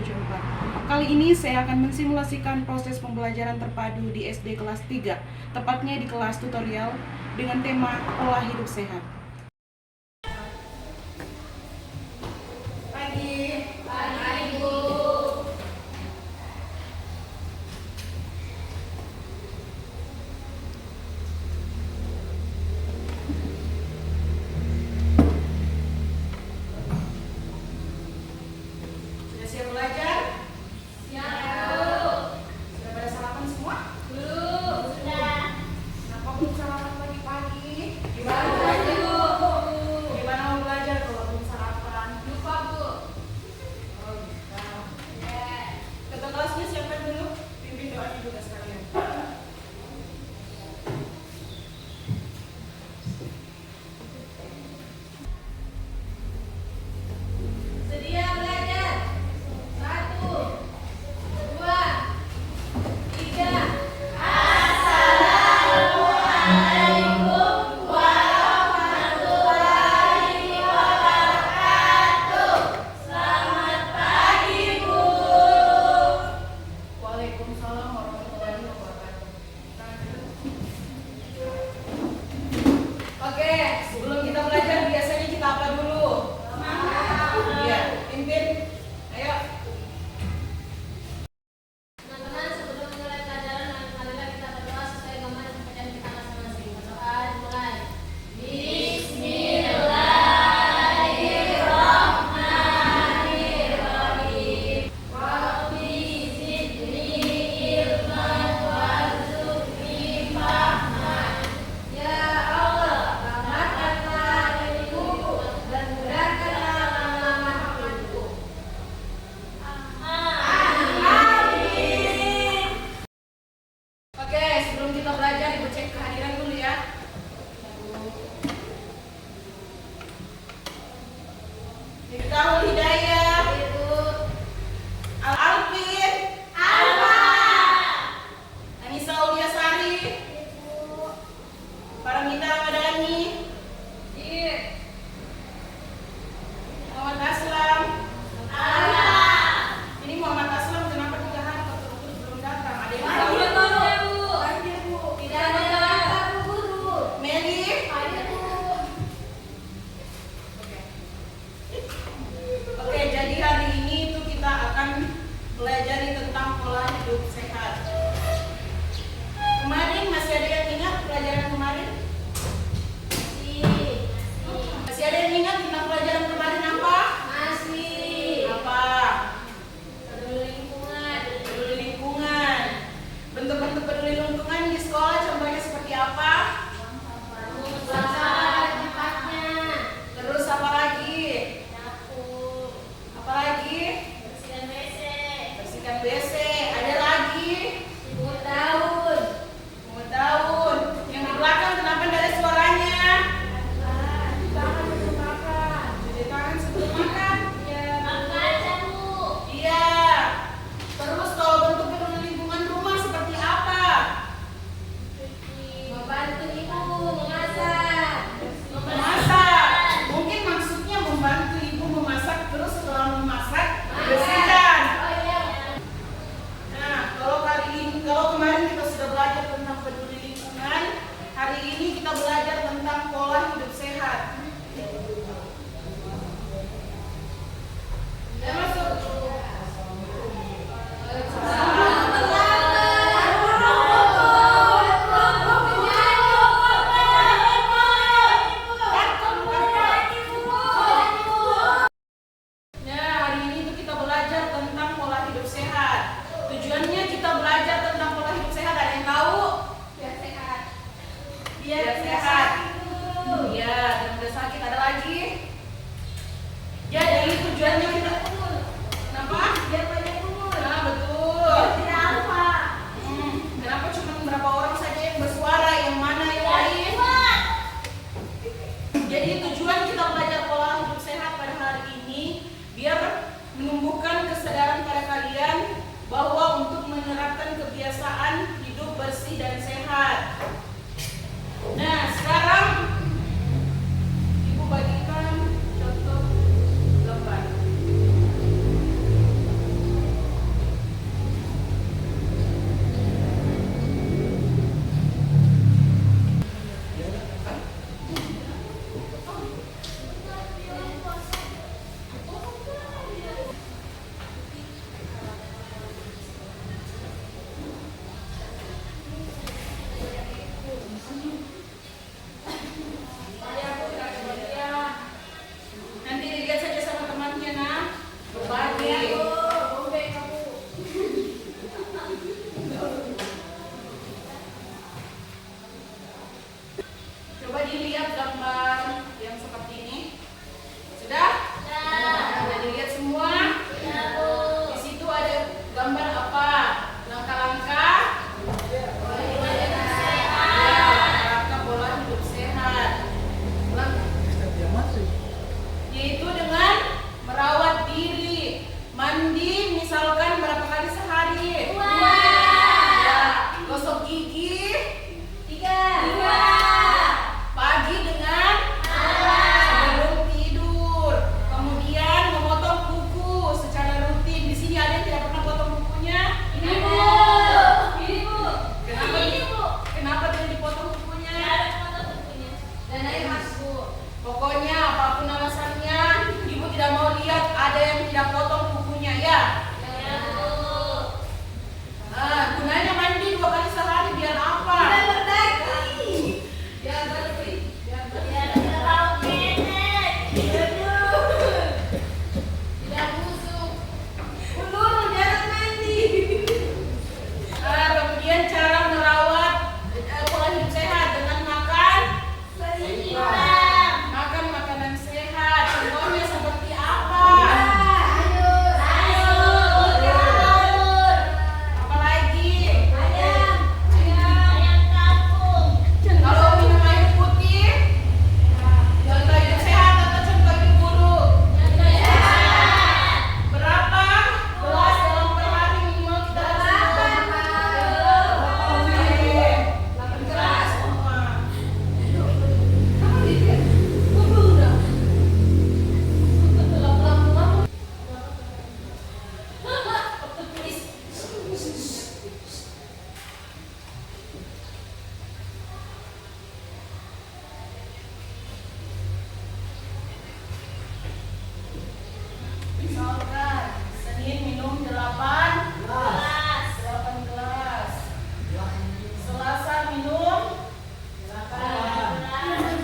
74. Kali ini saya akan mensimulasikan proses pembelajaran terpadu di SD kelas 3, tepatnya di kelas tutorial dengan tema pola hidup sehat. Siap belajar? Siap. Sudah pada sarapan semua? Belum. Sudah. Kenapa belum sarapan pagi-pagi? Gimana mau belajar kalau belum sarapan? Lupa, Bu. Oh, gitu. Ketua kelasnya siapkan dulu. Pimpin doanya juga sekalian. Sedia belajar. 1, 2, 3. Assalamualaikum warahmatullahi wabarakatuh. Selamat pagi, Bu. Waalaikumsalam warahmatullahi wabarakatuh. Oke, sebelum kita belajar biasanya kita apa dulu? Iya, pimpin. Ayo. Teman-teman, sebelum mulai pelajaran, marilah kita berdoa sesuai agama dan kepercayaan kita masing-masing. Berdoa dimulai. Bismillahirrahmanirrahim. Rabbi zidni ilman warzuqni fahman. Ya Allah, tambahkanlah ilmuku dan mudahkanlah pemahamanku. Oke, sebelum kita belajar, ibu cek kehadiran dulu ya. Miftahul Hidayah, Al-Alfin, Anissa Uliasari, Paramita Ramadhani, Muhammad Aslam. Ini Muhammad Aslam kenapa 3 hari berturut-turut belum datang? Ada yang tahu? Tidak ada apa, Bu Guru. Meli? Oke, jadi hari ini itu kita akan belajar tentang pola hidup sehat. Kemarin masih ada yang ingat pelajaran kemarin? Masih ada yang ingat tentang pelajaran kemarin apa? Masih. Apa? Peduli lingkungan. Peduli lingkungan. Bentuk-bentuk peduli lingkungan di sekolah contohnya seperti apa? Buang sampah pada tempatnya. Terus apa lagi? Dapur. Apa lagi? Bersihkan WC. Bersihkan WC. Ada lagi? Sibuk daun. Mau daun. Yang di belakang kenapa ada suaranya? Cuci tangan sebelum makan. Cuci tangan sebelum makan. Makan, Bu. Iya. Terus kalau bentuk peduli lingkungan rumah seperti apa? Membantu ibu memasak. Memasak. Mungkin maksudnya membantu ibu memasak, terus setelah memasak bersihkan. Oh iya. Nah, kalau kemarin kita sudah belajar tentang peduli lingkungan, hari ini kita belajar tentang pola hidup sehat. Ya, masuk. Nah, hari ini tuh kita belajar tentang pola hidup sehat. Tujuannya kita belajar tentang pola hidup sehat. Ada yang tahu? Biar sehat. Biar sehat. Iya, dan udah sakit. Ada lagi? Jadi tujuannya kita. Kenapa? Biar banyak umur. Nah, betul. Tidak alfa. Kenapa cuma beberapa orang saja yang bersuara, yang mana yang lain? Jadi tujuan kita belajar pola hidup sehat pada hari ini biar menumbuhkan kesadaran pada kalian bahwa untuk menerapkan kebiasaan hidup bersih dan sehat. Nah, sekarang Ibu bagikan contoh gambar. 8 gelas. Selasa minum 8.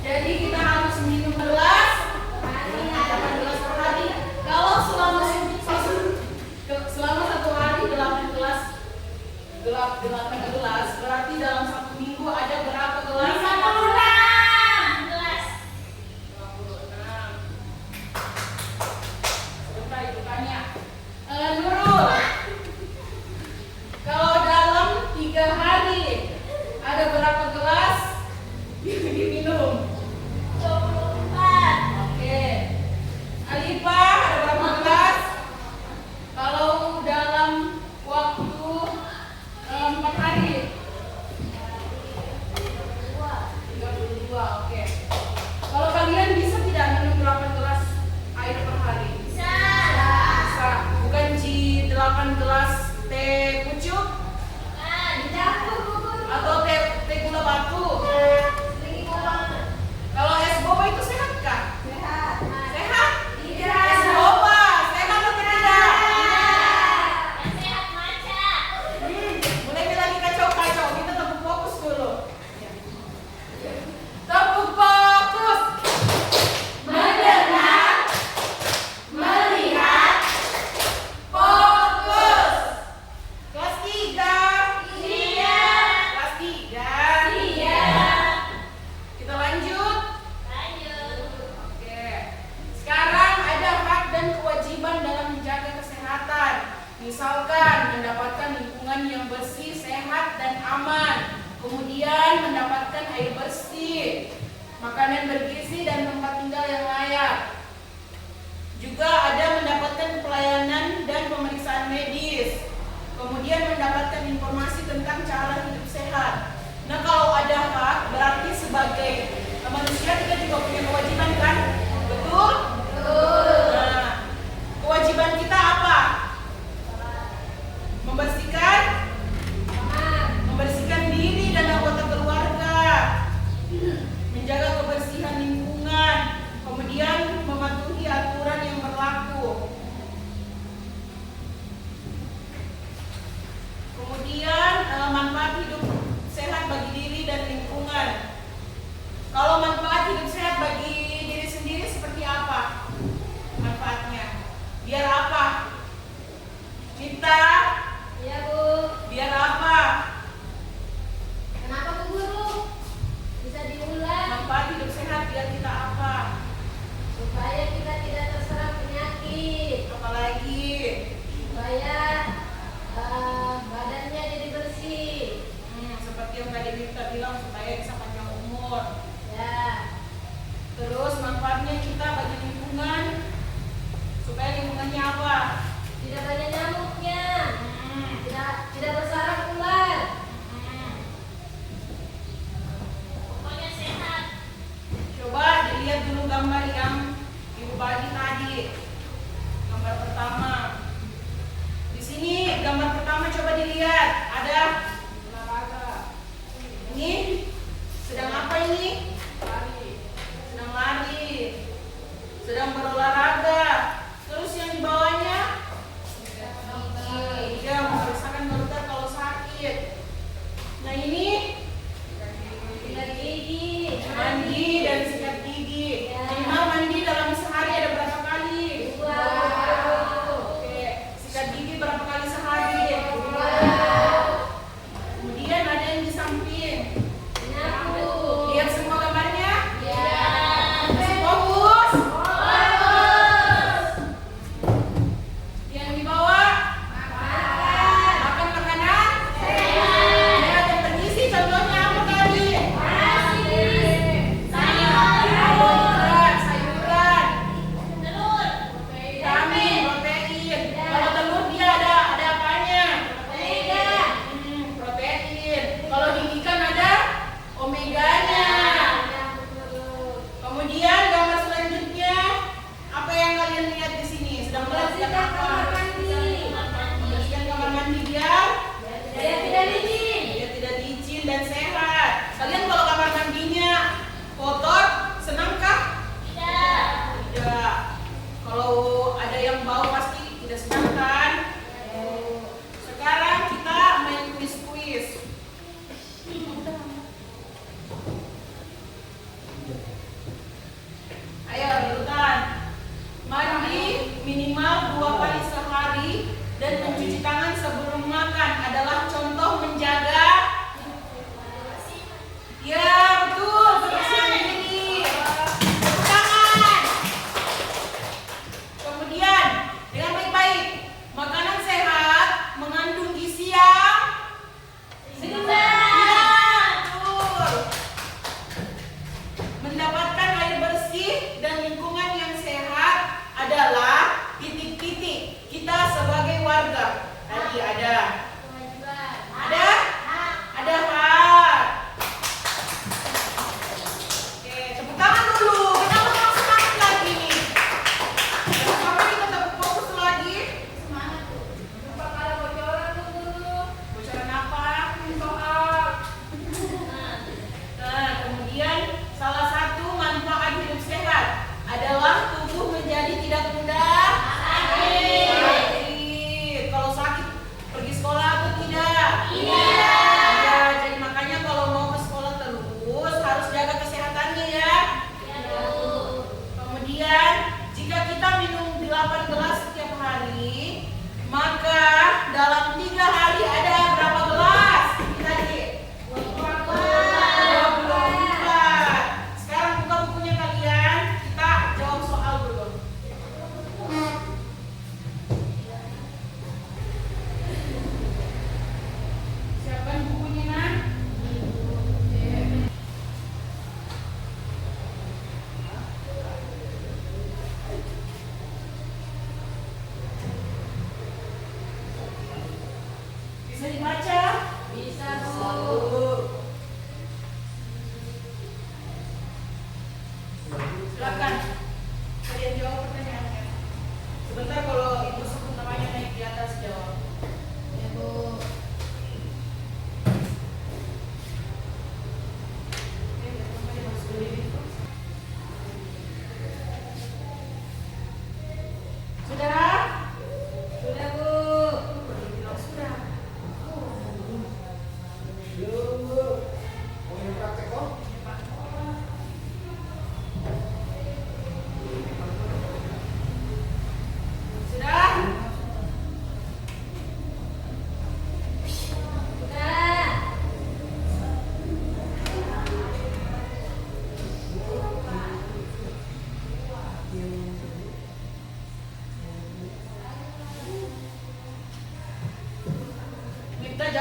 Jadi kita harus minum gelas 8 gelas per hari. Kalau selama satu hari 8 gelas, 8 gelas, berarti dalam satu minggu ada berapa gelas? 56. 56. Sebentar ibu tanya. Nurul, kalau dalam 3 hari ada berapa gelas diminum? 24. Oke. Alifah, ada berapa gelas? Kalau dalam waktu 4 hari? 32. Oke. Kalau kalian bisa tidak minum 8 gelas air per hari? Bisa. Bisa. Bukan 8 gelas teh pucuk atau teh gula batu. Kalau es boba itu sehat kah? Sehat? Es boba sehat atau tidak? Mulai lagi kacau-kacau, kita tepuk fokus dulu. Tepuk fokus. Mendengar, melihat, fokus. Kelas 3. Kelas 3. Kita lanjut. Oke. Sekarang ada hak dan kewajiban dalam menjaga kesehatan. Misalkan mendapatkan lingkungan yang bersih, sehat, dan aman. Kemudian mendapatkan air bersih, makanan bergizi, dan tempat tinggal yang layak. Juga ada mendapatkan pelayanan dan pemeriksaan medis. Kemudian mendapatkan informasi tentang cara hidup sehat. Nah, kalau ada hak berarti sebagai manusia kita juga punya kewajiban kan? Betul? Nah, kewajiban kita apa? Membersihkan diri dan anggota keluarga, menjaga kebersihan lingkungan, kemudian mematuhi aturan yang berlaku. Kemudian manfaat hidup sehat bagi diri dan lingkungan. Kalau manfaat hidup sehat bagi diri sendiri seperti apa? Manfaatnya biar apa? Kita Iya, Bu. biar apa? Kenapa, Bu Guru? Bisa diulang Manfaat hidup sehat biar kita apa? supaya kita tidak terserang penyakit, Apalagi supaya badannya jadi bersih. seperti yang tadi kita bilang supaya bisa panjang umur. Ya.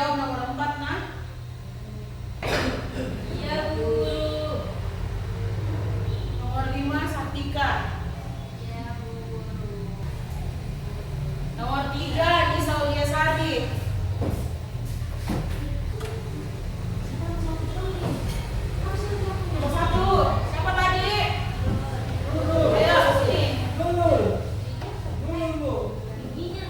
jawab nomor 4, nah. Iya, guru. Nomor 5, Satika. Iya, guru. Nomor 3, Nisa Ulia Sari. Nomor 1, siapa tadi? Ayo, sini. Giginya.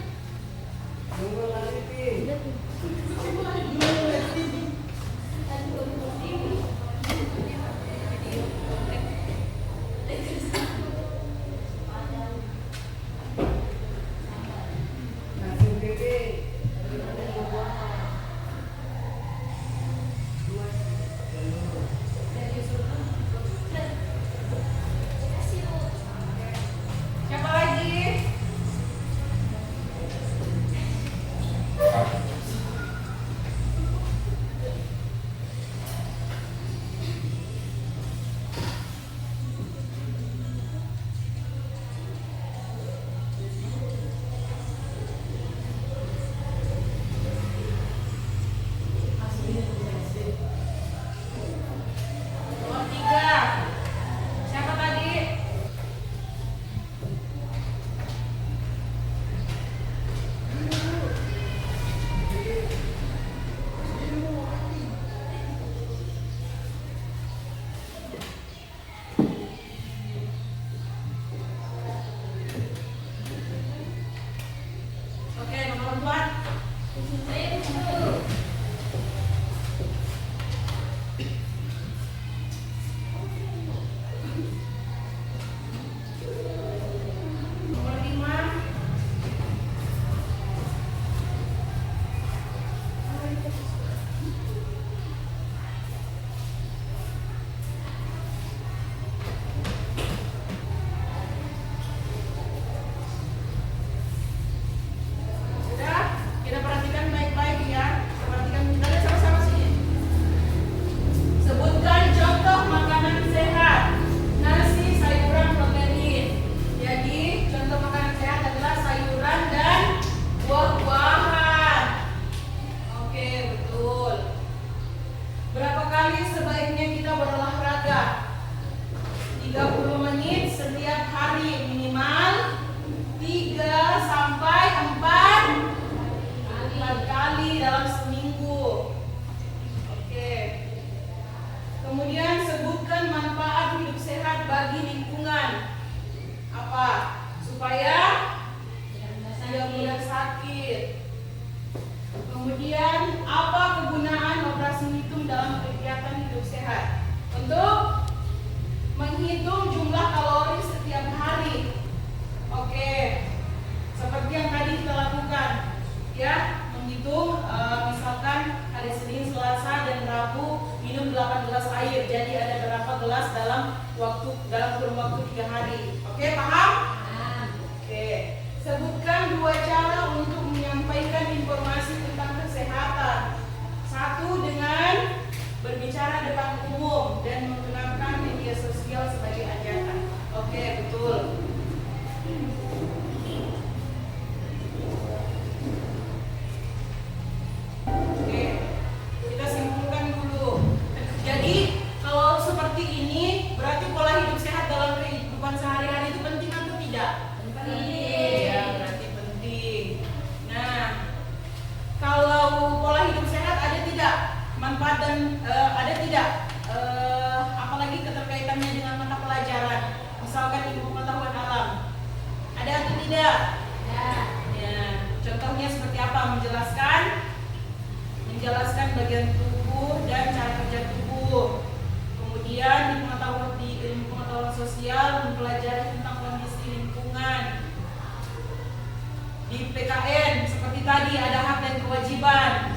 Siapa lagi? Nomor 3. Siapa tadi? Oke, nomor 4. Saya, guru. Nomor 5. Sudah, kita perhatikan baik-baik ya. Perhatikan, kita lihat sama-sama sini. Sebutkan contoh makanan sehat. Nasi, sayuran, protein. Jadi, contoh makanan sehat adalah sayuran dan buah-buahan. Oke, betul. Berapa kali sebaiknya kita berolahraga? 30 menit setiap hari, minimal 3 sampai 4 kali dalam seminggu. Oke. Kemudian sebutkan manfaat hidup sehat bagi lingkungan. Apa? Supaya tidak mudah sakit. Kemudian apa kegunaan operasi hitung dalam kegiatan hidup sehat? Untuk menghitung jumlah kalori setiap hari. Oke. Seperti yang tadi kita lakukan, ya, menghitung misalkan hari Senin, Selasa, dan Rabu minum 8 gelas air. Jadi ada berapa gelas dalam kurun waktu 3 hari. Oke, paham? Oke. Sebutkan 2 cara untuk menyampaikan informasi tentang kesehatan. 1, dengan berbicara depan umum dan menggunakan media sosial sebagai ajakan. Oke, betul. Oke, kita simpulkan dulu. Jadi, kalau seperti ini, berarti pola hidup sehat dalam kehidupan sehari-hari itu penting atau tidak? Iya, berarti penting. Nah, kalau pola hidup sehat ada tidak manfaat dan ada tidak apalagi keterkaitannya dengan mata pelajaran, misalkan ilmu pengetahuan alam, ada atau tidak? Ya, contohnya seperti apa? Menjelaskan bagian tubuh dan cara kerja tubuh. Kemudian di ilmu pengetahuan sosial mempelajari tentang kondisi lingkungan. Di PKN seperti tadi ada hak dan kewajiban.